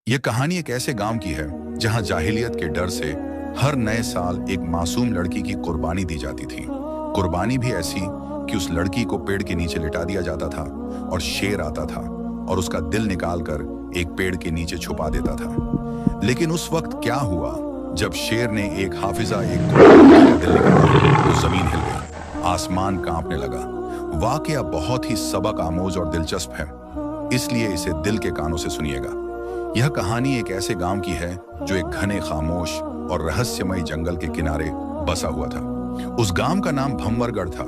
ये कहानी एक ऐसे गांव की है जहां जाहिलियत के डर से हर नए साल एक मासूम लड़की की कुर्बानी दी जाती थी। कुर्बानी भी ऐसी कि उस लड़की को पेड़ के नीचे लिटा दिया जाता था और शेर आता था और उसका दिल निकालकर एक पेड़ के नीचे छुपा देता था। लेकिन उस वक्त क्या हुआ जब शेर ने एक हाफिजा एक कुर्बानी का दिल निकाला तो जमीन हिल गई, आसमान कांपने लगा। वाकया बहुत ही सबक आमोज और दिलचस्प है, इसलिए इसे दिल के कानों से सुनिएगा। यह कहानी एक ऐसे गांव की है जो एक घने, खामोश और रहस्यमय जंगल के किनारे बसा हुआ था। उस गांव का नाम भंवरगढ़ था,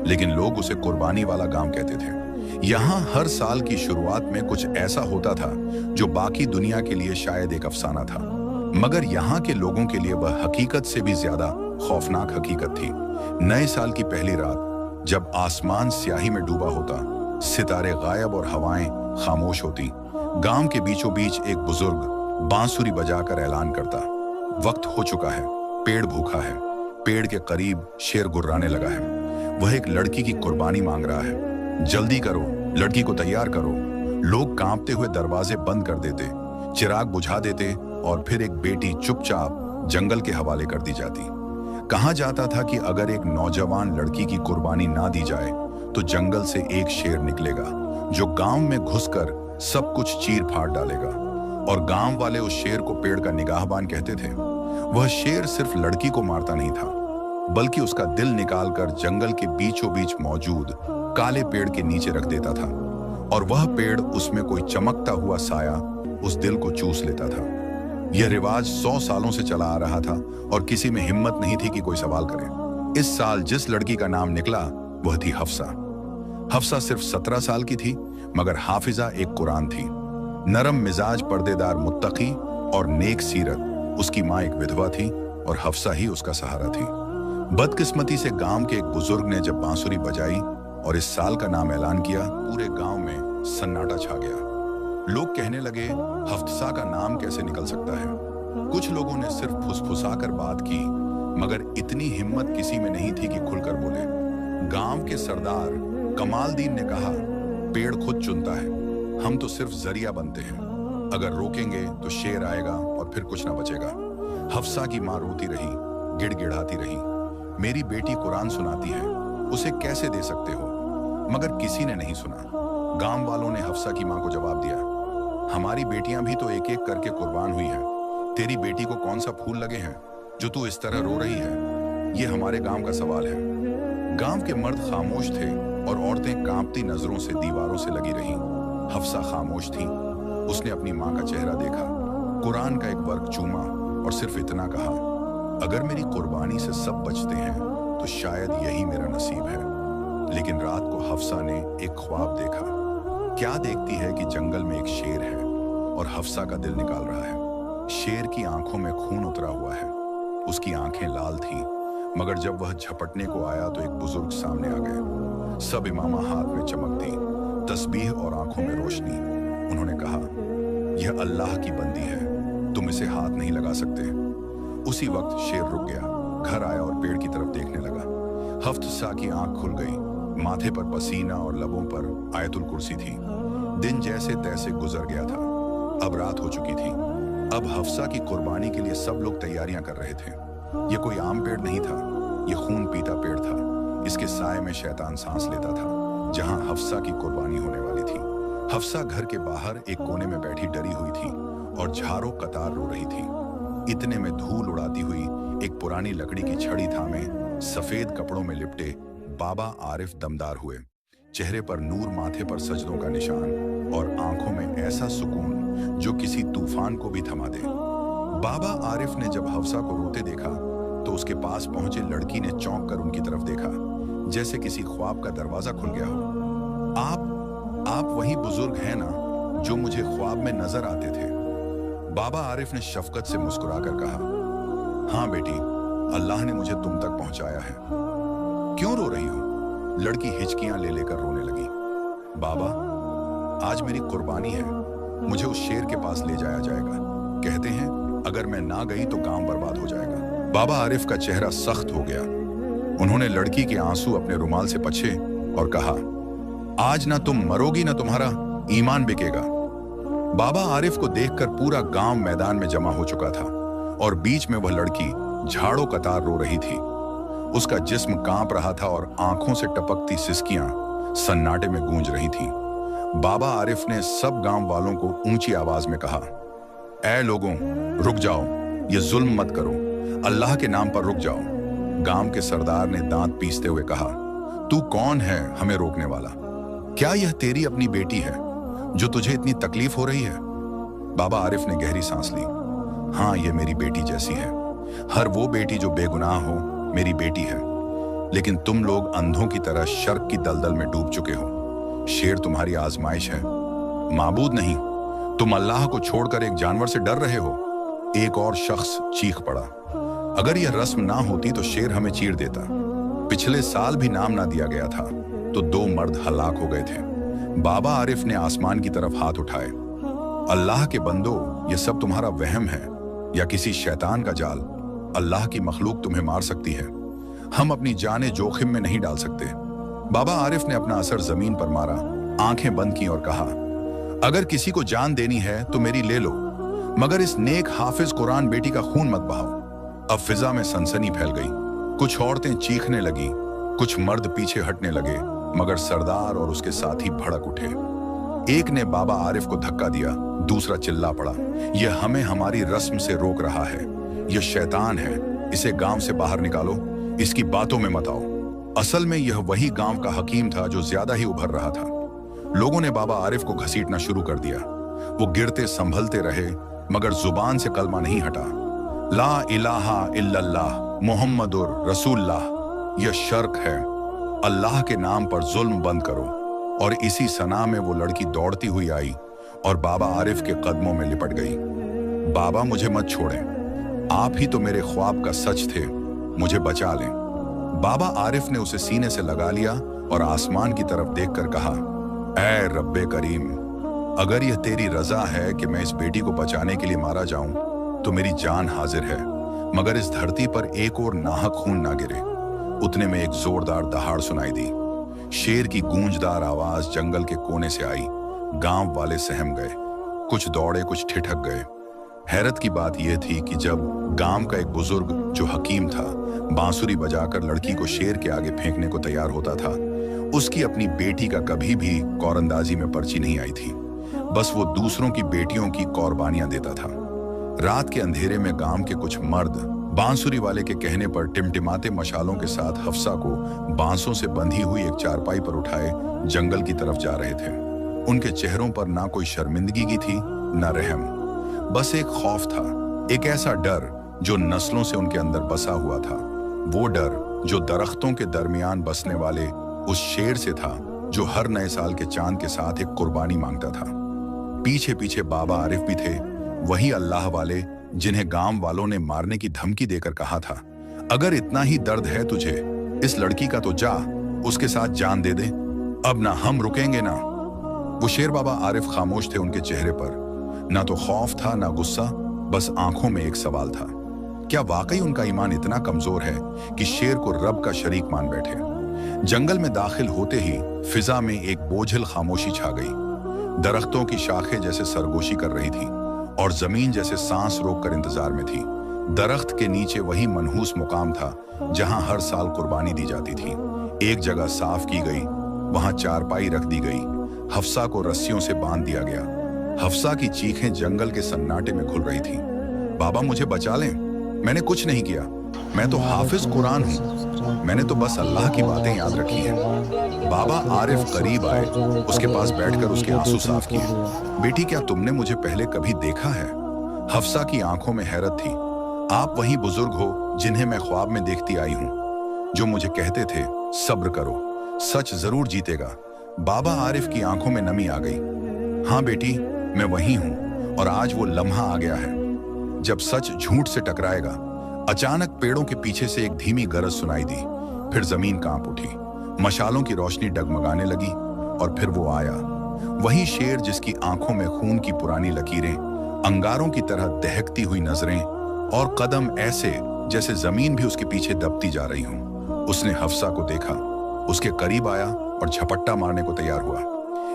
लेकिन लोग उसे कुर्बानी वाला गांव कहते थे। यहाँ हर साल की शुरुआत में कुछ ऐसा होता था जो बाकी दुनिया के लिए शायद एक अफसाना था, मगर यहाँ के लोगों के लिए वह हकीकत से भी ज्यादा खौफनाक हकीकत थी। नए साल की पहली रात जब आसमान स्याही में डूबा होता, सितारे गायब और हवाएं खामोश होती, गांव के बीचों बीच एक बुजुर्ग बांसुरी बजाकर ऐलान करता, वक्त हो चुका है, पेड़ भूखा है। पेड़ के करीब शेर गुर्राने लगा है, वह एक लड़की की कुर्बानी मांग रहा है। जल्दी करो, लड़की को तैयार करो। लोग कांपते हुए दरवाजे बंद कर देते, चिराग बुझा देते और फिर एक बेटी चुपचाप जंगल के हवाले कर दी जाती। कहा जाता था कि अगर एक नौजवान लड़की की कुर्बानी ना दी जाए तो जंगल से एक शेर निकलेगा जो गांव में घुसकर सब कुछ चीर फाड़ डालेगा, और गांव वाले उस शेर को पेड़ का निगाहबान कहते थे। वह शेर सिर्फ लड़की को मारता नहीं था, बल्कि उसका दिल निकालकर जंगल के बीचों बीच मौजूद काले पेड़ के नीचे रख देता था, और वह पेड़ उसमें कोई चमकता हुआ साया उस दिल को चूस लेता था। यह रिवाज 100 सालों से चला आ रहा था और किसी में हिम्मत नहीं थी कि कोई सवाल करे। इस साल जिस लड़की का नाम निकला वह थी हफ्सा। हफ्सा सिर्फ 17 साल की थी, मगर हाफिजा एक कुरान थी। नरम मिजाज, पर्देदार, मुत्तकी और नेक सीरत। उसकी माँ एक विधवा थी और हफ्सा ही उसका सहारा थी। बदकिस्मती से गांव के एक बुजुर्ग ने जब बांसुरी बजाई और इस साल का नाम ऐलान किया, पूरे गांव में सन्नाटा छा गया। लोग कहने लगे, हफ्सा का नाम कैसे निकल सकता है। कुछ लोगों ने सिर्फ फुसफुसाकर बात की, मगर इतनी हिम्मत किसी में नहीं थी कि खुलकर बोले। गांव के सरदार कमालदीन ने कहा, पेड़ खुद चुनता है, हम तो सिर्फ जरिया बनते हैं। अगर रोकेंगे तो शेर आएगा और फिर कुछ ना बचेगा। हफ्सा की माँ रोती रही, गिड़गिड़ाती रही, मेरी बेटी कुरान सुनाती है, उसे कैसे दे सकते हो। मगर किसी ने नहीं सुना। गांव वालों ने हफ्सा की माँ को जवाब दिया, हमारी बेटियां भी तो एक एक करके कुर्बान हुई हैं। तेरी बेटी को कौन सा फूल लगे हैं जो तू इस तरह रो रही है। ये हमारे गांव का सवाल है। गांव के मर्द खामोश थे और औरतें कांपती नजरों से दीवारों से लगी रहीं। हफ्सा खामोश थी। उसने अपनी माँ का चेहरा देखा, कुरान का एक वर्ग चूमा और सिर्फ इतना कहा, अगर मेरी कुर्बानी से सब बचते हैं तो शायद यही मेरा नसीब है। लेकिन रात को हफ्सा ने एक ख्वाब देखा। क्या देखती है कि जंगल में एक शेर है और हफ्सा का दिल निकाल रहा है। शेर की आंखों में खून उतरा हुआ है, उसकी आंखें लाल थीं, मगर जब वह झपटने को आया तो एक बुजुर्ग सामने आ गए। सब इमामा हाथ में चमक दी, तस्बीह और आंखों में रोशनी। उन्होंने कहा, यह अल्लाह की बंदी है, तुम इसे हाथ नहीं लगा सकते। उसी वक्त शेर रुक गया, घर आया और पेड़ की तरफ देखने लगा। हफ्सा की आंख खुल गई, माथे पर पसीना और लबों पर आयतुल कुर्सी थी। दिन जैसे तैसे गुजर गया था। अब रात हो चुकी थी। अब हफ्सा की कुर्बानी के लिए सब लोग तैयारियां कर रहे थे। यह कोई आम पेड़ नहीं था, यह खून पीता पेड़ था। इसके साए में शैतान सांस लेता था, जहां हफ्सा की कुर्बानी होने वाली थी। हफ्सा घर के बाहर एक कोने में बैठी डरी हुई थी और झाड़ों कतार रो रही थी। इतने में धूल उड़ाती हुई एक पुरानी लकड़ी की छड़ी थामे सफेद कपड़ों में लिपटे बाबा आरिफ दमदार हुए। चेहरे पर नूर, माथे पर सजदों का निशान और आंखों में ऐसा सुकून जो किसी तूफान को भी थमा दे। बाबा आरिफ ने जब हफ्सा को रोते देखा तो उसके पास पहुंचे लड़की ने चौंक कर उनकी तरफ देखा, जैसे किसी ख्वाब का दरवाजा खुल गया हो। आप वही बुजुर्ग हैं ना जो मुझे ख्वाब में नजर आते थे। बाबा आरिफ ने शफकत से मुस्कुराकर कहा, हाँ बेटी, अल्लाह ने मुझे तुम तक पहुंचाया है। क्यों रो रही हो? लड़की हिचकियां ले लेकर रोने लगी। बाबा, आज मेरी कुर्बानी है, मुझे उस शेर के पास ले जाया जाएगा। कहते हैं अगर मैं ना गई तो गांव बर्बाद हो जाएगा। बाबा आरिफ का चेहरा सख्त हो गया। उन्होंने लड़की के आंसू अपने रुमाल से पोंछे और कहा, आज ना तुम मरोगी ना तुम्हारा ईमान बिकेगा। बाबा आरिफ को देखकर पूरा गांव मैदान में जमा हो चुका था और बीच में वह लड़की झाड़ों कतार रो रही थी। उसका जिस्म कांप रहा था और आंखों से टपकती सिसकियां सन्नाटे में गूंज रही थीं। बाबा आरिफ ने सब गांव वालों को ऊंची आवाज में कहा, ऐ लोगों, रुक जाओ, ये जुल्म मत करो, अल्लाह के नाम पर रुक जाओ। गांव के सरदार ने दांत पीसते हुए कहा, तू कौन है हमें रोकने वाला? क्या यह तेरी अपनी बेटी है जो तुझे इतनी तकलीफ हो रही है? बाबा आरिफ ने गहरी सांस ली। हाँ, ये मेरी बेटी जैसी है। हर वो बेटी जो बेगुनाह हो मेरी बेटी है। लेकिन तुम लोग अंधों की तरह शर्क की दलदल में डूब चुके हो। शेर तुम्हारी आजमाइश है, माबूद नहीं। तुम अल्लाह को छोड़कर एक जानवर से डर रहे हो। एक और शख्स चीख पड़ा, अगर यह रस्म ना होती तो शेर हमें चीर देता। पिछले साल भी नाम ना दिया गया था तो 2 मर्द हलाक हो गए थे। बाबा आरिफ ने आसमान की तरफ हाथ उठाए। अल्लाह के बंदो, यह सब तुम्हारा वहम है या किसी शैतान का जाल? अल्लाह की मखलूक तुम्हें मार सकती है, हम अपनी जाने जोखिम में नहीं डाल सकते। बाबा आरिफ ने अपना असर जमीन पर मारा, आंखें बंद की और कहा, अगर किसी को जान देनी है तो मेरी ले लो, मगर इस नेक हाफिज कुरान बेटी का खून मत बहाओ। अब फिजा में सनसनी फैल गई। कुछ औरतें चीखने लगी, कुछ मर्द पीछे हटने लगे, मगर सरदार और उसके साथी भड़क उठे। एक ने बाबा आरिफ को धक्का दिया, दूसरा चिल्ला पड़ा, यह हमें हमारी रस्म से रोक रहा है, यह शैतान है, इसे गांव से बाहर निकालो, इसकी बातों में मत आओ। असल में यह वही गांव का हकीम था जो ज्यादा ही उभर रहा था। लोगों ने बाबा आरिफ को घसीटना शुरू कर दिया। वो गिरते संभलते रहे, मगर जुबान से कलमा नहीं हटा। ला इलाहा इल्लल्लाह मुहम्मदुर रसूलुल्लाह, यह शर्क है। अल्लाह के नाम पर जुल्म बंद करो। और इसी सना में वो लड़की दौड़ती हुई आई और बाबा आरिफ के कदमों में लिपट गई। बाबा, मुझे मत छोड़ें, आप ही तो मेरे ख्वाब का सच थे, मुझे बचा लें। बाबा आरिफ ने उसे सीने से लगा लिया और आसमान की तरफ देखकर कहा, ऐ रब्बे करीम, अगर यह तेरी रजा है कि मैं इस बेटी को बचाने के लिए मारा जाऊं तो मेरी जान हाजिर है, मगर इस धरती पर एक और नाहक खून ना गिरे। उतने में एक जोरदार दहाड़ सुनाई दी। शेर की गूंजदार आवाज जंगल के कोने से आई। गांव वाले सहम गए, कुछ दौड़े, कुछ ठिठक गए। हैरत की बात यह थी कि जब गांव का एक बुजुर्ग जो हकीम था बांसुरी बजाकर लड़की को शेर के आगे फेंकने को तैयार होता था, उसकी अपनी बेटी का कभी भी कौरंदाजी में पर्ची नहीं आई थी। बस वो दूसरों की बेटियों की कुर्बानियां देता था। रात के अंधेरे में गांव के कुछ मर्द बांसुरी वाले के कहने पर टिमटिमाते मशालों के साथ हफ्सा को बांसों से बंधी हुई एक चारपाई पर उठाए जंगल की तरफ जा रहे थे। उनके चेहरों पर ना कोई शर्मिंदगी की थी, ना रहम, बस एक खौफ था, एक ऐसा डर जो नस्लों से उनके अंदर बसा हुआ था। वो डर जो दरख्तों के दरमियान बसने वाले उस शेर से था जो हर नए साल के चांद के साथ एक कुर्बानी मांगता था। पीछे पीछे बाबा आरिफ भी थे, वही अल्लाह वाले जिन्हें गांव वालों ने मारने की धमकी देकर कहा था, अगर इतना ही दर्द है तुझे इस लड़की का तो जा, उसके साथ जान दे दे, अब ना हम रुकेंगे ना। वो शेर बाबा आरिफ खामोश थे। उनके चेहरे पर ना तो खौफ था ना गुस्सा, बस आंखों में एक सवाल था, क्या वाकई उनका ईमान इतना कमजोर है कि शेर को रब का शरीक मान बैठे? जंगल में दाखिल होते ही फिजा में एक बोझिल खामोशी छा गई। दरख्तों की शाखें जैसे सरगोशी कर रही थी और जमीन जैसे सांस रोककर इंतजार में थी। दरख्त के नीचे वही मनहूस मुकाम था जहां हर साल कुर्बानी दी जाती थी। एक जगह साफ की गई, वहां चारपाई रख दी गई, हफ्सा को रस्सियों से बांध दिया गया। हफ्सा की चीखें जंगल के सन्नाटे में घुल रही थी। बाबा, मुझे बचा लें, मैंने कुछ नहीं किया, मैं तो हाफिज कुरान हूँ, मैंने तो बस अल्लाह की बातें याद रखी हैं। बाबा आरिफ करीब आए, उसके पास बैठकर उसके आंसू साफ किए। बेटी, क्या तुमने मुझे पहले कभी देखा है? हफ्सा की आंखों में हैरत थी। आप वही बुजुर्ग हो जिन्हें मैं ख्वाब में देखती आई हूँ, जो मुझे कहते थे सब्र करो, सच जरूर जीतेगा। बाबा आरिफ की आंखों में नमी आ गई। हाँ बेटी, मैं वही हूँ और आज वो लम्हा आ गया है जब सच झूठ से टकराएगा। अचानक पेड़ों के पीछे से एक धीमी गरज सुनाई दी, फिर जमीन कांप उठी, मशालों की रोशनी डगमगाने लगी और फिर वो आया, वही शेर जिसकी आंखों में खून की पुरानी लकीरें, अंगारों की तरह दहकती हुई नजरें और कदम ऐसे जैसे जमीन भी उसके पीछे दबती जा रही हो। उसने हफ्सा को देखा, उसके करीब आया और झपट्टा मारने को तैयार हुआ।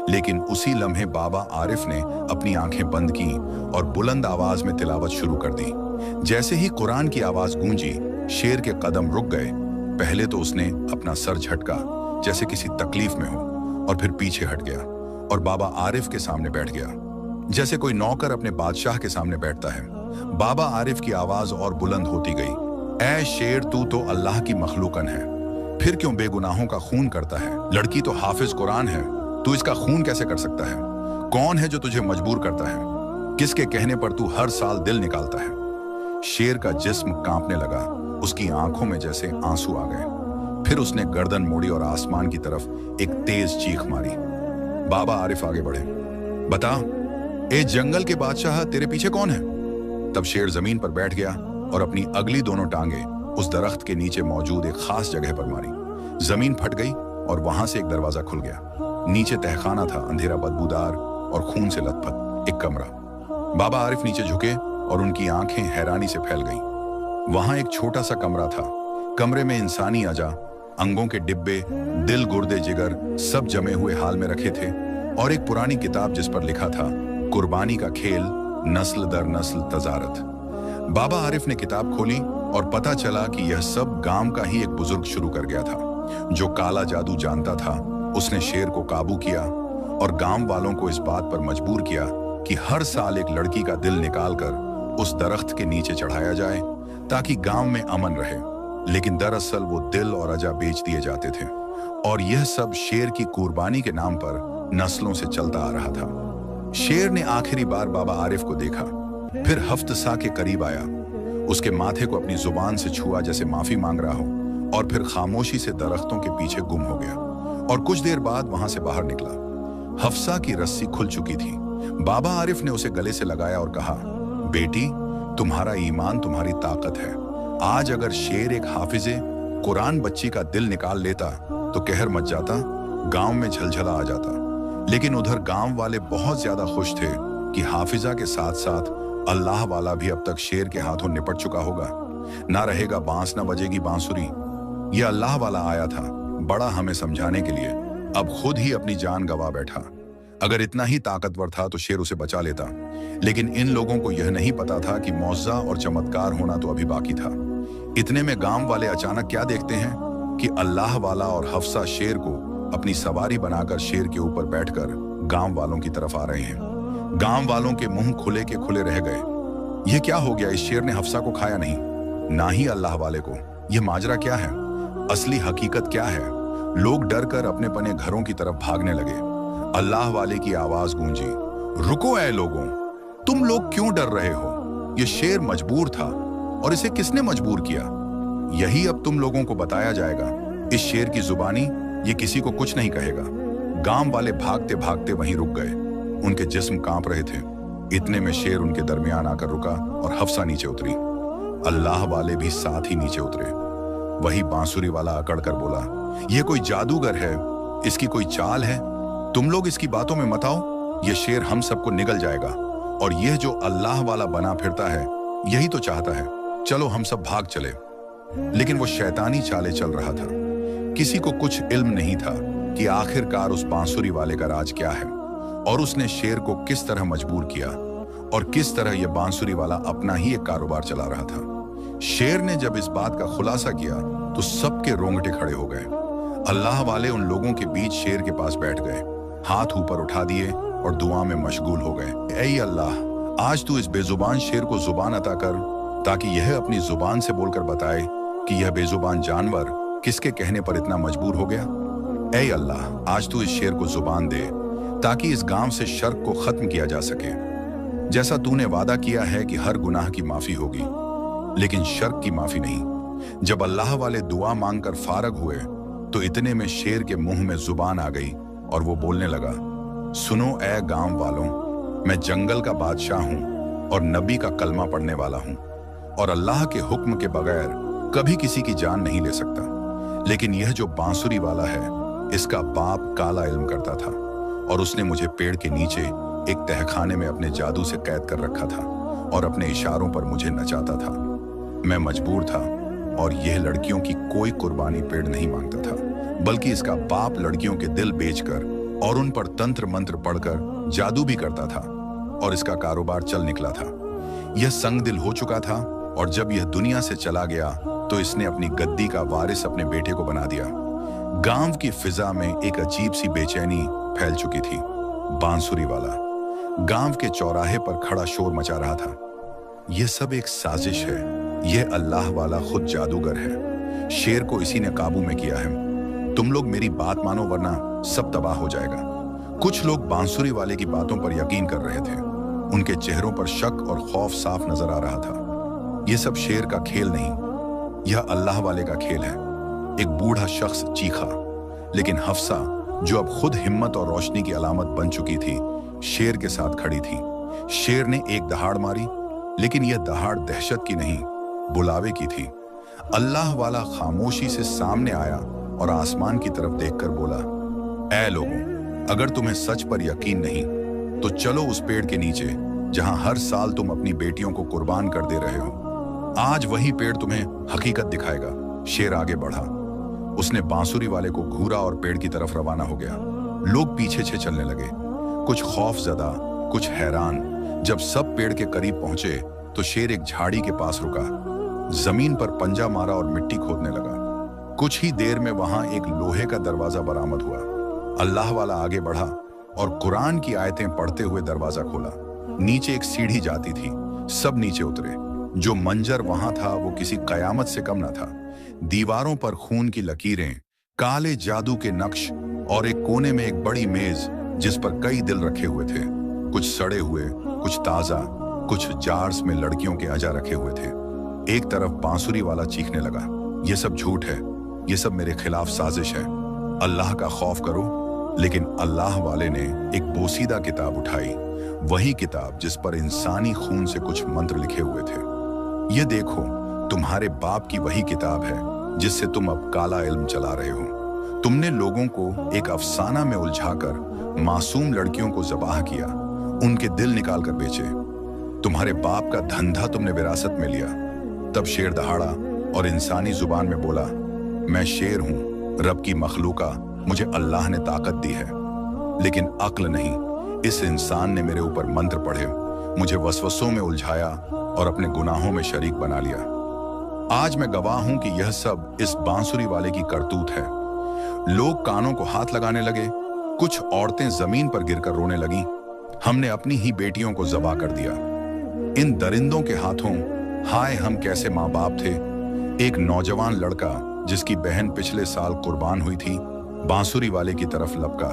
लेकिन उसी लम्हे बाबा आरिफ ने अपनी आंखें बंद की और बुलंद आवाज में तिलावत शुरू कर दी। जैसे ही कुरान की आवाज गूंजी, शेर के कदम रुक गए। पहले तो उसने अपना सर झटका जैसे किसी तकलीफ में हो, और फिर पीछे हट गया और बाबा आरिफ के सामने बैठ गया, जैसे कोई नौकर अपने बादशाह के सामने बैठता है। बाबा आरिफ की आवाज और बुलंद होती गई, ऐ शेर, तू तो अल्लाह की मखलूकन है, फिर क्यों बेगुनाहों का खून करता है? लड़की तो हाफिज कुरान है, तू इसका खून कैसे कर सकता है? कौन है जो तुझे मजबूर करता है? किसके कहने पर तू हर साल दिल निकालता है? शेर का जिस्म कांपने लगा, उसकी आंखों में जैसे आंसू आ गए। फिर उसने गर्दन मोड़ी और आसमान की तरफ एक तेज चीख मारी। बाबा आरिफ आगे बढ़े, बता, ए जंगल के बादशाह, तेरे पीछे कौन है? तब शेर जमीन पर बैठ गया और अपनी अगली दोनों टांगे उस दरख्त के नीचे मौजूद एक खास जगह पर मारी। जमीन फट गई और वहां से एक दरवाजा खुल गया। नीचे तहखाना था, अंधेरा, बदबूदार और खून से लथपथ एक कमरा। बाबा आरिफ नीचे झुके और उनकी आंखें हैरानी से फैल गईं। वहां एक छोटा सा कमरा था। कमरे में इंसानी अजा, अंगों के डिब्बे, दिल, गुर्दे, जिगर सब जमे हुए हाल में रखे थे, और एक पुरानी किताब जिस पर लिखा था, कुर्बानी का खेल, नस्ल दर नस्ल तजारत। बाबा आरिफ ने किताब खोली और पता चला कि यह सब गांव का ही एक बुजुर्ग शुरू कर गया था, जो काला जादू जानता था। उसने शेर को काबू किया और गांव वालों को इस बात पर मजबूर किया कि हर साल एक लड़की का दिल निकालकर उस दरख्त के नीचे चढ़ाया जाए ताकि गांव में अमन रहे। लेकिन दरअसल वो दिल और अजा बेच दिए जाते थे, और यह सब शेर की कुर्बानी के नाम पर नस्लों से चलता आ रहा था। शेर ने आखिरी बार बाबा आरिफ को देखा, फिर हफ्तसा के करीब आया, उसके माथे को अपनी जुबान से छुआ जैसे माफी मांग रहा हो, और फिर खामोशी से दरख्तों के पीछे गुम हो गया। और कुछ देर बाद वहां से बाहर निकला। हफ्सा की रस्सी खुल चुकी थी। बाबा आरिफ ने उसे गले से लगाया और कहा, बेटी, तुम्हारा ईमान तुम्हारी ताकत है। आज अगर शेर एक हाफिजे कुरान बच्ची का दिल निकाल लेता तो कहर मच जाता, गांव में झलझला आ जाता। लेकिन उधर गांव वाले बहुत ज्यादा खुश थे कि हाफिजा के साथ साथ अल्लाह वाला भी अब तक शेर के हाथों निपट चुका होगा। ना रहेगा बांस, ना बजेगी बांसुरी। ये अल्लाह वाला आया था बड़ा हमें समझाने के लिए, अब खुद ही अपनी जान गंवा बैठा। अगर इतना ही ताकतवर था तो शेर उसे बचा लेता, लेकिन इन लोगों को यह नहीं पता था कि मौजा और चमत्कार होना तो अभी बाकी था। इतने में गांव वाले अचानक क्या देखते हैं कि अल्लाह वाला और हफ्सा शेर को अपनी सवारी बनाकर शेर के ऊपर बैठकर गांव वालों की तरफ आ रहे हैं। गांव वालों के मुंह खुले के खुले रह गए। यह क्या हो गया? इस शेर ने हफ्सा को खाया नहीं, ना ही अल्लाह वाले को। यह माजरा क्या है? असली हकीकत क्या है? लोग डर कर अपने पने घरों की तरफ भागने लगे। अल्लाह वाले की आवाज गूंजी, रुको ऐ लोगों, तुम लोग क्यों डर रहे हो? यह शेर मजबूर था, और इसे किसने मजबूर किया? यही अब तुम लोगों को बताया जाएगा। इस शेर की जुबानी ये किसी को कुछ नहीं कहेगा। गांव वाले भागते भागते वहीं रुक गए, उनके जिस्म कांप रहे थे। इतने में शेर उनके दरमियान आकर रुका और हफ्सा नीचे उतरी। अल्लाह वाले भी साथ ही नीचे उतरे। वही बांसुरी वाला अकड़ कर बोला, यह कोई जादूगर है, इसकी कोई चाल है, तुम लोग इसकी बातों में मत आओ। यह शेर हम सबको निगल जाएगा, और यह जो अल्लाह वाला बना फिरता है यही तो चाहता है, चलो हम सब भाग चले। लेकिन वो शैतानी चाले चल रहा था। किसी को कुछ इल्म नहीं था कि आखिरकार उस बांसुरी वाले का राज क्या है, और उसने शेर को किस तरह मजबूर किया, और किस तरह यह बांसुरी वाला अपना ही एक कारोबार चला रहा था। शेर ने जब इस बात का खुलासा किया तो सबके रोंगटे खड़े हो गए। अल्लाह वाले उन लोगों के बीच शेर के पास बैठ गए, हाथ ऊपर उठा दिए और दुआ में मशगूल हो गए। ऐ अल्लाह, आज तू इस बेजुबान शेर को जुबान अता कर, ताकि यह अपनी जुबान से बोलकर बताए कि यह बेजुबान जानवर किसके कहने पर इतना मजबूर हो गया। ऐ अल्लाह, आज तू इस शेर को जुबान दे, ताकि इस गांव से शर्क को खत्म किया जा सके। जैसा तूने वादा किया है कि हर गुनाह की माफी होगी, लेकिन शर्क की माफी नहीं। जब अल्लाह वाले दुआ मांगकर फारग हुए तो इतने में शेर के मुंह में जुबान आ गई और वो बोलने लगा, सुनो ऐ गांव वालों, मैं जंगल का बादशाह हूं और नबी का कलमा पढ़ने वाला हूं, और अल्लाह के हुक्म के बगैर कभी किसी की जान नहीं ले सकता। लेकिन यह जो बांसुरी वाला है, इसका बाप काला इल्म करता था, और उसने मुझे पेड़ के नीचे एक तहखाने में अपने जादू से कैद कर रखा था और अपने इशारों पर मुझे नचाता था। मैं मजबूर था, और यह लड़कियों की कोई कुर्बानी पेड़ नहीं मांगता था, बल्कि इसका बाप लड़कियों के दिल बेचकर और उन पर तंत्र मंत्र पढ़कर जादू भी करता था और इसका कारोबार चल निकला था। यह संगदिल हो चुका था और जब यह दुनिया से चला गया तो इसने अपनी गद्दी का वारिस अपने बेटे को बना दिया। गांव की फिजा में एक अजीब सी बेचैनी फैल चुकी थी। बांसुरी वाला गांव के चौराहे पर खड़ा शोर मचा रहा था। यह सब एक साजिश है, यह अल्लाह वाला खुद जादूगर है। शेर को इसी ने काबू में किया है। तुम लोग मेरी बात मानो वरना सब तबाह हो जाएगा। कुछ लोग बांसुरी वाले की बातों पर यकीन कर रहे थे। उनके चेहरों पर शक और खौफ साफ नजर आ रहा था। यह सब शेर का खेल नहीं, यह अल्लाह वाले का खेल है। एक बूढ़ा शख्स चीखा, लेकिन हफ्सा जो अब खुद हिम्मत और रोशनी की अलामत बन चुकी थी, शेर के साथ खड़ी थी। शेर ने एक दहाड़ मारी, लेकिन यह दहाड़ दहशत की नहीं, बुलावे की थी। अल्लाह वाला खामोशी से सामने आया और आसमान की तरफ देखकर बोला, ऐ लोगों, अगर तुम्हें सच पर यकीन नहीं तो चलो उस पेड़ के नीचे जहां हर साल तुम अपनी बेटियों को कुर्बान कर दे रहे हो। आज वही पेड़ तुम्हें हकीकत दिखाएगा। शेर आगे बढ़ा, उसने बांसुरी वाले को घूरा और पेड़ की तरफ रवाना हो गया। लोग पीछे से चलने लगे, कुछ खौफजदा, कुछ हैरान। जब सब पेड़ के करीब पहुंचे तो शेर एक झाड़ी के पास रुका, जमीन पर पंजा मारा और मिट्टी खोदने लगा। कुछ ही देर में वहां एक लोहे का दरवाजा बरामद हुआ। अल्लाह वाला आगे बढ़ा और कुरान की आयतें पढ़ते हुए दरवाजा खोला। नीचे एक सीढ़ी जाती थी, सब नीचे उतरे। जो मंजर वहां था वो किसी कयामत से कम न था। दीवारों पर खून की लकीरें, काले जादू के नक्श और एक कोने में एक बड़ी मेज जिस पर कई दिल रखे हुए थे, कुछ सड़े हुए, कुछ ताजा, कुछ जार्स में लड़कियों के अजा रखे हुए थे। एक तरफ बांसुरी वाला चीखने लगा, ये सब झूठ है, ये सब मेरे खिलाफ साजिश है, अल्लाह का खौफ करो। लेकिन अल्लाह वाले ने एक बोसीदा किताब उठाई, वही किताब जिस पर इंसानी खून से कुछ मंत्र लिखे हुए थे। ये देखो, तुम्हारे बाप की वही किताब है जिससे तुम अब काला इल्म चला रहे हो। तुमने लोगों को एक अफसाना में उलझाकर मासूम लड़कियों को ज़बाह किया, उनके दिल निकाल कर बेचे। तुम्हारे बाप का धंधा तुमने विरासत में लिया। तब शेर दहाड़ा और इंसानी जुबान में बोला, मैं शेर हूं, रब की मखलूका, मुझे अल्लाह ने ताकत दी है, लेकिन अक्ल नहीं। इस इंसान ने मेरे ऊपर मंत्र पढ़े, मुझे वसवसों में उलझाया और अपने गुनाहों में शरीक बना लिया। आज मैं गवाह हूं कि यह सब इस बांसुरी वाले की करतूत है। लोग कानों को हाथ लगाने लगे, कुछ औरतें जमीन पर गिरकर रोने लगीं। हमने अपनी ही बेटियों को ज़बा कर दिया इन दरिंदों के हाथों। हाय, हम कैसे माँ बाप थे। एक नौजवान लड़का जिसकी बहन पिछले साल कुर्बान हुई थी, बांसुरी वाले की तरफ लपका,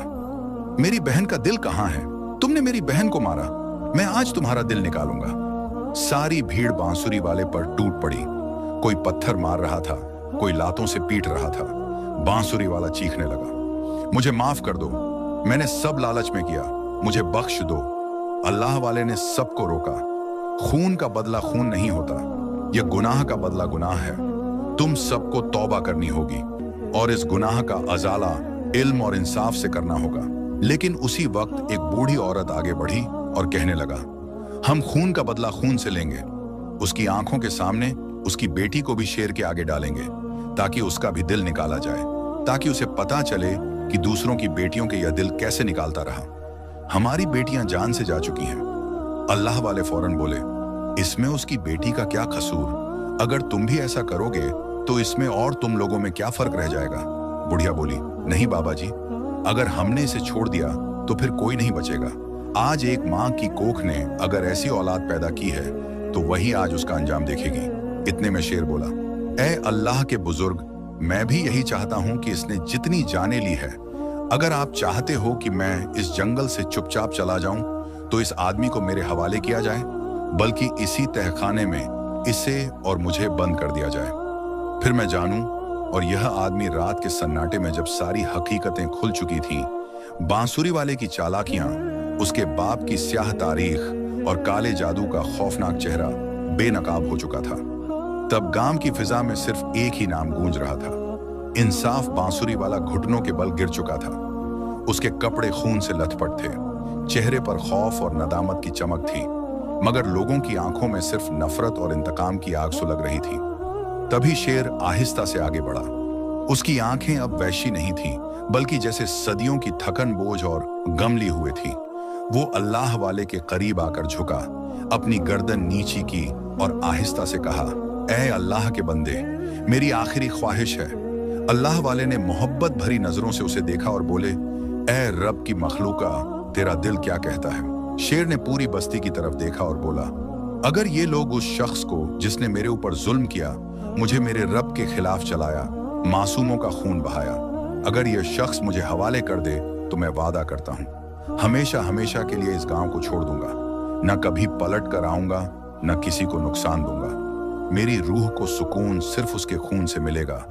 मेरी बहन का दिल कहाँ है? तुमने मेरी बहन को मारा, मैं आज तुम्हारा दिल निकालूंगा। सारी भीड़ बांसुरी वाले पर टूट पड़ी। कोई पत्थर मार रहा था, कोई लातों से पीट रहा था। बांसुरी वाला चीखने लगा, मुझे माफ कर दो, मैंने सब लालच में किया, मुझे बख्श दो। अल्लाह वाले ने सबको रोका। खून का बदला खून नहीं होता, यह गुनाह का बदला गुनाह है। तुम सबको तौबा करनी होगी और इस गुनाह का अजाला इल्म और इंसाफ से करना होगा। लेकिन उसी वक्त एक बूढ़ी औरत आगे बढ़ी और कहने लगा, हम खून का बदला खून से लेंगे। उसकी आंखों के सामने उसकी बेटी को भी शेर के आगे डालेंगे ताकि उसका भी दिल निकाला जाए, ताकि उसे पता चले कि दूसरों की बेटियों के यह दिल कैसे निकालता रहा। हमारी बेटियां जान से जा चुकी हैं। अल्लाह वाले फौरन बोले, इसमें उसकी बेटी का क्या कसूर? अगर तुम भी ऐसा करोगे तो इसमें और तुम लोगों में क्या फर्क रह जाएगा? बुढ़िया बोली, नहीं बाबा जी, अगर हमने इसे छोड़ दिया तो फिर कोई नहीं बचेगा। आज एक माँ की कोख ने अगर ऐसी औलाद पैदा की है तो वही आज उसका अंजाम देखेगी। इतने में शेर बोला, ऐ अल्लाह के बुजुर्ग, मैं भी यही चाहता हूं कि इसने जितनी जाने ली है, अगर आप चाहते हो कि मैं इस जंगल से चुपचाप चला जाऊं तो इस आदमी को मेरे हवाले किया जाए, बल्कि इसी तहखाने में इसे और मुझे बंद कर दिया जाए, फिर मैं जानूं। और यह आदमी रात के सन्नाटे में जब सारी हकीकतें खुल चुकी थीं, बांसुरी वाले की चालाकियां, उसके बाप की स्याह तारीख और काले जादू का खौफनाक चेहरा बेनकाब हो चुका था, तब गांव की फिजा में सिर्फ एक ही नाम गूंज रहा था, इंसाफ। बांसुरी वाला घुटनों के बल गिर चुका था। उसके कपड़े खून से लथपथ थे, चेहरे पर खौफ और नदामत की चमक थी, मगर लोगों की आंखों में सिर्फ नफरत और इंतकाम की आग सुलग रही थी। तभी शेर आहिस्ता से आगे बढ़ा। उसकी आंखें अब वैसी नहीं थीं, बल्कि जैसे सदियों की थकन बोझ और गम ली हुए थी। वो अल्लाह वाले के करीब आकर झुका, अपनी गर्दन नीची की और आहिस्ता से कहा, ऐ अल्लाह के बंदे, मेरी आखिरी ख्वाहिश है। अल्लाह वाले ने मोहब्बत भरी नजरों से उसे देखा और बोले, ऐ रब की मखलूका, तेरा दिल क्या कहता है? शेर ने पूरी बस्ती की तरफ देखा और बोला, अगर ये लोग उस शख्स को जिसने मेरे ऊपर जुल्म किया, मुझे मेरे रब के खिलाफ चलाया, मासूमों का खून बहाया, अगर ये शख्स मुझे हवाले कर दे तो मैं वादा करता हूँ हमेशा हमेशा के लिए इस गांव को छोड़ दूंगा, न कभी पलट कर आऊंगा, न किसी को नुकसान दूंगा। मेरी रूह को सुकून सिर्फ उसके खून से मिलेगा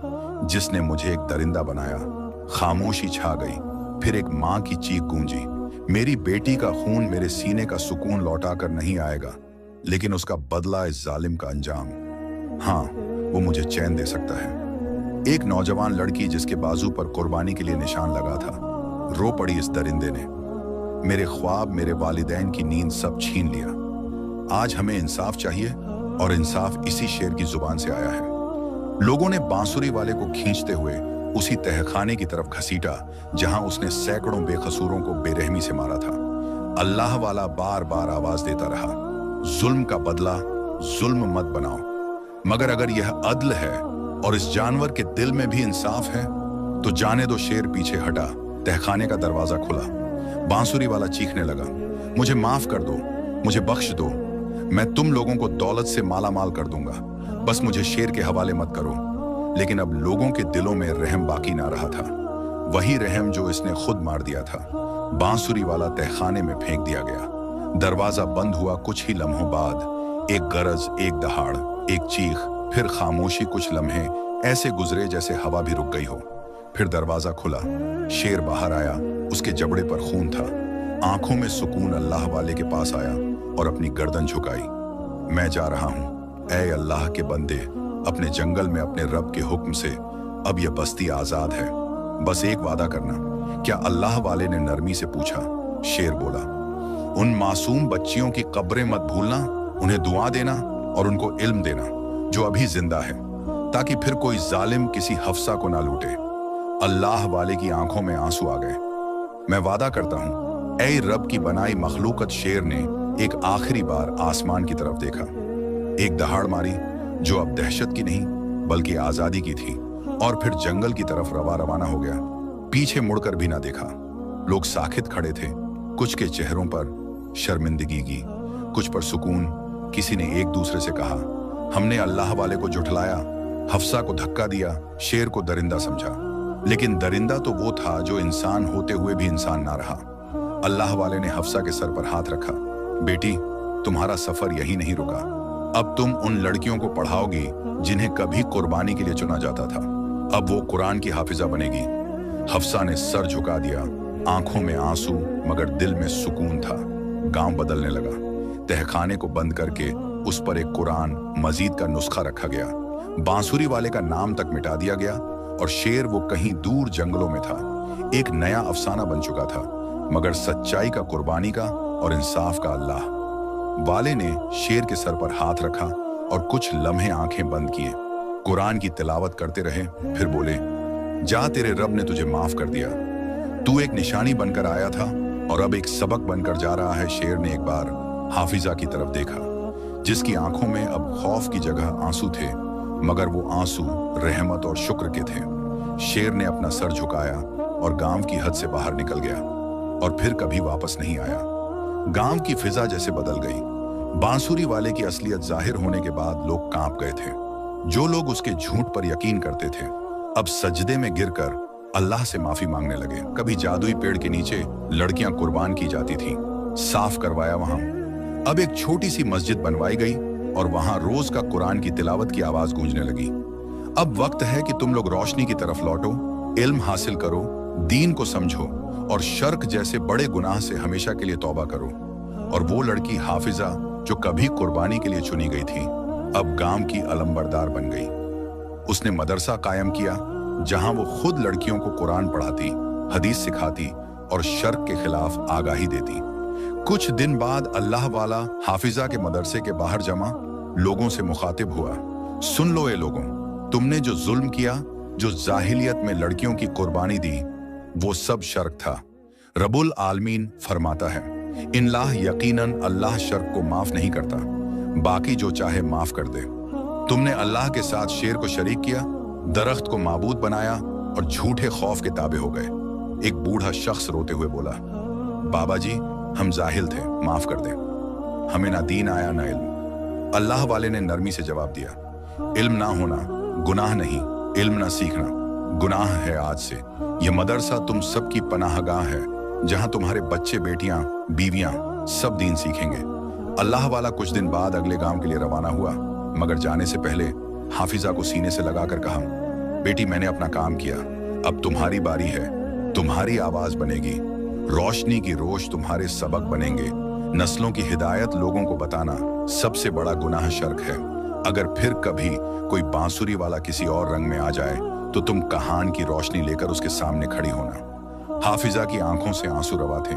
जिसने मुझे एक दरिंदा बनाया। खामोशी छा गई, फिर एक माँ की चीख गूंजी, मेरी बेटी का खून मेरे सीने का सुकून लौटा कर नहीं आएगा, लेकिन उसका बदला इस जालिम का अंजाम, हाँ, वो मुझे चैन दे सकता है। एक नौजवान लड़की जिसके बाजू पर कुर्बानी के लिए निशान लगा था, रो पड़ी इस दरिंदे ने, मेरे ख्वाब, मेरे वालिदैन की नींद सब छीन लिया। आज हमें इंसाफ चाहिए और इंसाफ इसी शेर की जुबान से आया है। लोगों ने बांसुरी वाले को खींचते हुए उसी तहखाने की तरफ घसीटा जहां उसने सैकड़ों बेकसूरों को बेरहमी से मारा था। अल्लाह वाला बार बार आवाज देता रहा, जुल्म का बदला जुल्म मत बनाओ। मगर अगर यह अदल है और इस जानवर के दिल में भी इंसाफ है तो जाने दो। शेर पीछे हटा, तहखाने का दरवाजा खुला। बांसुरी वाला चीखने लगा, मुझे माफ कर दो, मुझे बख्श दो, मैं तुम लोगों को दौलत से माला माल कर दूंगा, बस मुझे शेर के हवाले मत करो। लेकिन अब लोगों के दिलों में रहम बाकी ना रहा था, वही रहम जो इसने खुद मार दिया था। बांसुरी वाला तहखाने में फेंक दिया गया। दरवाजा बंद हुआ। कुछ ही लम्हों बाद एक गरज, एक दहाड़, एक चीख, फिर खामोशी। कुछ लम्हे ऐसे गुजरे जैसे हवा भी रुक गई हो। फिर दरवाजा खुला, शेर बाहर आया, उसके जबड़े पर खून था। आंखों में सुकून अल्लाह वाले के पास आया और अपनी गर्दन झुकाई। मैं जा रहा हूं, ऐ अल्लाह के बंदे, अपने जंगल में अपने रब के हुक्म से अब यह बस्ती आजाद है। बस एक वादा करना। क्या अल्लाह वाले ने नरमी से पूछा। शेर बोला, उन मासूम बच्चियों की कब्रें मत भूलना, उन्हें दुआ देना और उनको इल्म देना जो अभी जिंदा है, ताकि फिर कोई जालिम किसी हफ्सा को ना लूटे। अल्लाह वाले की आंखों में आंसू आ गए। मैं वादा करता हूं, ऐ रब की बनाई मखलूकत। शेर ने एक आखिरी बार आसमान की तरफ देखा, एक दहाड़ मारी जो अब दहशत की नहीं बल्कि आजादी की थी, और फिर जंगल की तरफ रवाना हो गया। पीछे मुड़कर भी ना देखा। लोग साखित खड़े थे, कुछ के चेहरों पर शर्मिंदगी की, कुछ पर सुकून। किसी ने एक दूसरे से कहा, हमने अल्लाह वाले को जुठलाया, हफ्सा को धक्का दिया, शेर को दरिंदा समझा। लेकिन दरिंदा तो वो था जो इंसान होते हुए भी इंसान ना रहा। अल्लाह वाले ने हफ्सा के सर पर हाथ रखा, बेटी, तुम्हारा सफर यही नहीं रुका। अब तुम उन लड़कियों को पढ़ाओगी जिन्हें कभी कुर्बानी के लिए चुना जाता था। अब वो कुरान की हाफिजा बनेगी। हफ्सा ने सर झुका दिया, आंखों में आंसू मगर दिल में सुकून था। गांव बदलने लगा। तहखाने को बंद करके उस पर एक कुरान मजीद का नुस्खा रखा गया। बांसुरी वाले का नाम तक मिटा दिया गया और शेर वो कहीं दूर जंगलों में था। एक नया अफसाना बन चुका था, मगर सच्चाई का, कुर्बानी का और इंसाफ का अल्लाह वाले ने शेर के सर पर हाथ रखा और कुछ लम्हे आंखें बंद किए। कुरान की तिलावत करते रहे, फिर बोले, जा, तेरे रब ने तुझे माफ कर दिया। तू एक निशानी बनकर आया था और अब एक सबक बनकर जा रहा है। शेर ने एक बार हाफिजा की तरफ देखा, जिसकी आंखों में अब खौफ की जगह आंसू थे, मगर वो आंसू रहमत और शुक्र के थे। शेर ने अपना सर झुकाया और गांव की हद से बाहर निकल गया और फिर कभी वापस नहीं आया। गांव की फिजा जैसे बदल गई। बांसुरी वाले की असलियत जाहिर होने के बाद लोग कांप गए थे। जो लोग उसके झूठ पर यकीन करते थे अब सजदे में गिरकर अल्लाह से माफी मांगने लगे। कभी जादुई पेड़ के नीचे लड़कियां कुर्बान की जाती थीं, साफ करवाया वहां। अब एक छोटी सी मस्जिद बनवाई गई और वहां रोज का कुरान की तिलावत की आवाज गूंजने लगी। अब वक्त है कि तुम लोग रोशनी की तरफ लौटो, इल्म हासिल करो, दीन को समझो और शर्क जैसे बड़े गुनाह से हमेशा के लिए तौबा करो। और वो लड़की हाफिजा जो कभी कुर्बानी के लिए चुनी गई थी, अब गांव की अलंबरदार बन गई। उसने मदरसा कायम किया जहां वो खुद लड़कियों को कुरान पढ़ाती, हदीस सिखाती और शर्क के खिलाफ आगाही देती। कुछ दिन बाद अल्लाह वाला हाफिजा के मदरसे के बाहर जमा लोगों से मुखातिब हुआ, सुन लो ए लोगों, तुमने जो जुल्म किया जो जाहिलियत में लड़कियों की कुर्बानी दी, वो सब शर्क था। रब्बुल आलमीन फरमाता है, इन्लाह यकीनन अल्लाह शर्क को माफ नहीं करता, बाकी जो चाहे माफ कर दे। तुमने अल्लाह के साथ शेर को शरीक किया, दरख्त को माबूद बनाया और झूठे खौफ के ताबे हो गए। एक बूढ़ा शख्स रोते हुए बोला, बाबा जी, हम जाहिल थे, माफ कर दें, हमें ना दीन आया ना इल्म। अल्लाह वाले ने नरमी से जवाब दिया, इल्म ना होना गुनाह नहीं, इल्म ना सीखना गुनाह है। आज से यह मदरसा तुम सबकी पनाहगाह है, जहां तुम्हारे बच्चे, बेटियां, बीवियां सब दीन सीखेंगे। अल्लाह वाला कुछ दिन बाद अगले गांव के लिए रवाना हुआ, मगर जाने से पहले हाफिजा को सीने से लगाकर कहा, बेटी मैंने अपना काम किया, अब तुम्हारी बारी है, तुम्हारी आवाज बनेगी, रोशनी की रोश तुम्हारे सबक बनेंगे। नस्लों की हिदायत लोगों को बताना सबसे बड़ा गुनाह शर्क है। अगर फिर कभी कोई बांसुरी वाला किसी और रंग में आ जाए तो तुम कहान की रोशनी लेकर उसके सामने खड़ी होना। हाफिजा की आंखों से आंसू रवा थे,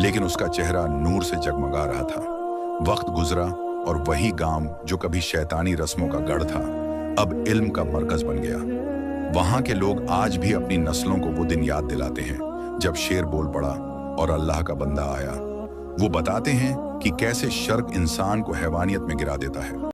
लेकिन उसका चेहरा नूर से जगमगा रहा था। वक्त गुजरा और वही गांव जो कभी शैतानी रस्मों का गढ़ था, अब इल्म का मरकज बन गया। वहां के लोग आज भी अपनी नस्लों को वो दिन याद दिलाते हैं जब शेर बोल पड़ा और अल्लाह का बंदा आया। वो बताते हैं कि कैसे शर्क इंसान को हैवानियत में गिरा देता है।